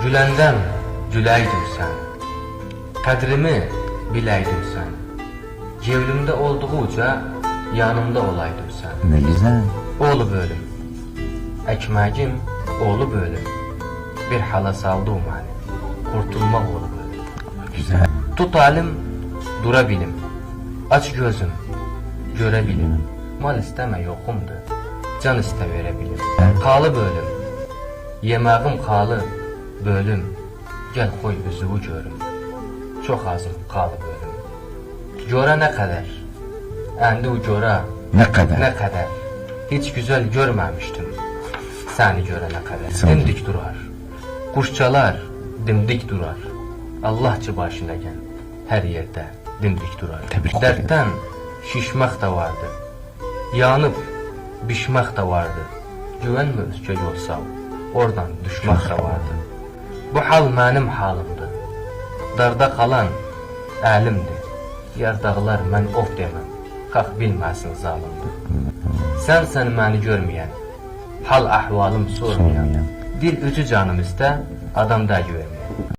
Güləndən güləydin sən, qədrimi biləydin sən, cevrimdə olduğuca yanımda olaydın sən. Ne güzel. Olub ölüm, ekməcim olub ölüm, bir hala saldı o məni, qurtulmaq olub ölüm. Güzel. Tut alim, dura bilim, aç gözüm, görə bilim, mal istəmə yoxumdur, can istə verə bilim. Qalıb ölüm, yeməğim qalıb, bölüm, gəl qoy üzüvü görüm, çox azım qalıb ölüm. Görə nə qədər, əndi o görə Ne kadar? nə qədər, heç güzel görməmişdim, səni görənə qədər. Sağ ol. Dimdik durar, quşçalar dimdik durar, Allahçı başına gəl, hər yerdə dimdik durar. Təbrik ederim. Dərddən şişmək də vardı, yanıb bişmək də vardı, güvənmə özgə yol sal, oradan düşmək də vardı. Bu hal mənim halımdır, darda qalan əlimdir, yer dağlar mən of deməm, qalx bilməsin zalımdır. Sən məni görməyən, hal əhvalım sormayan, dil üçü canım istə, adam da görməyən.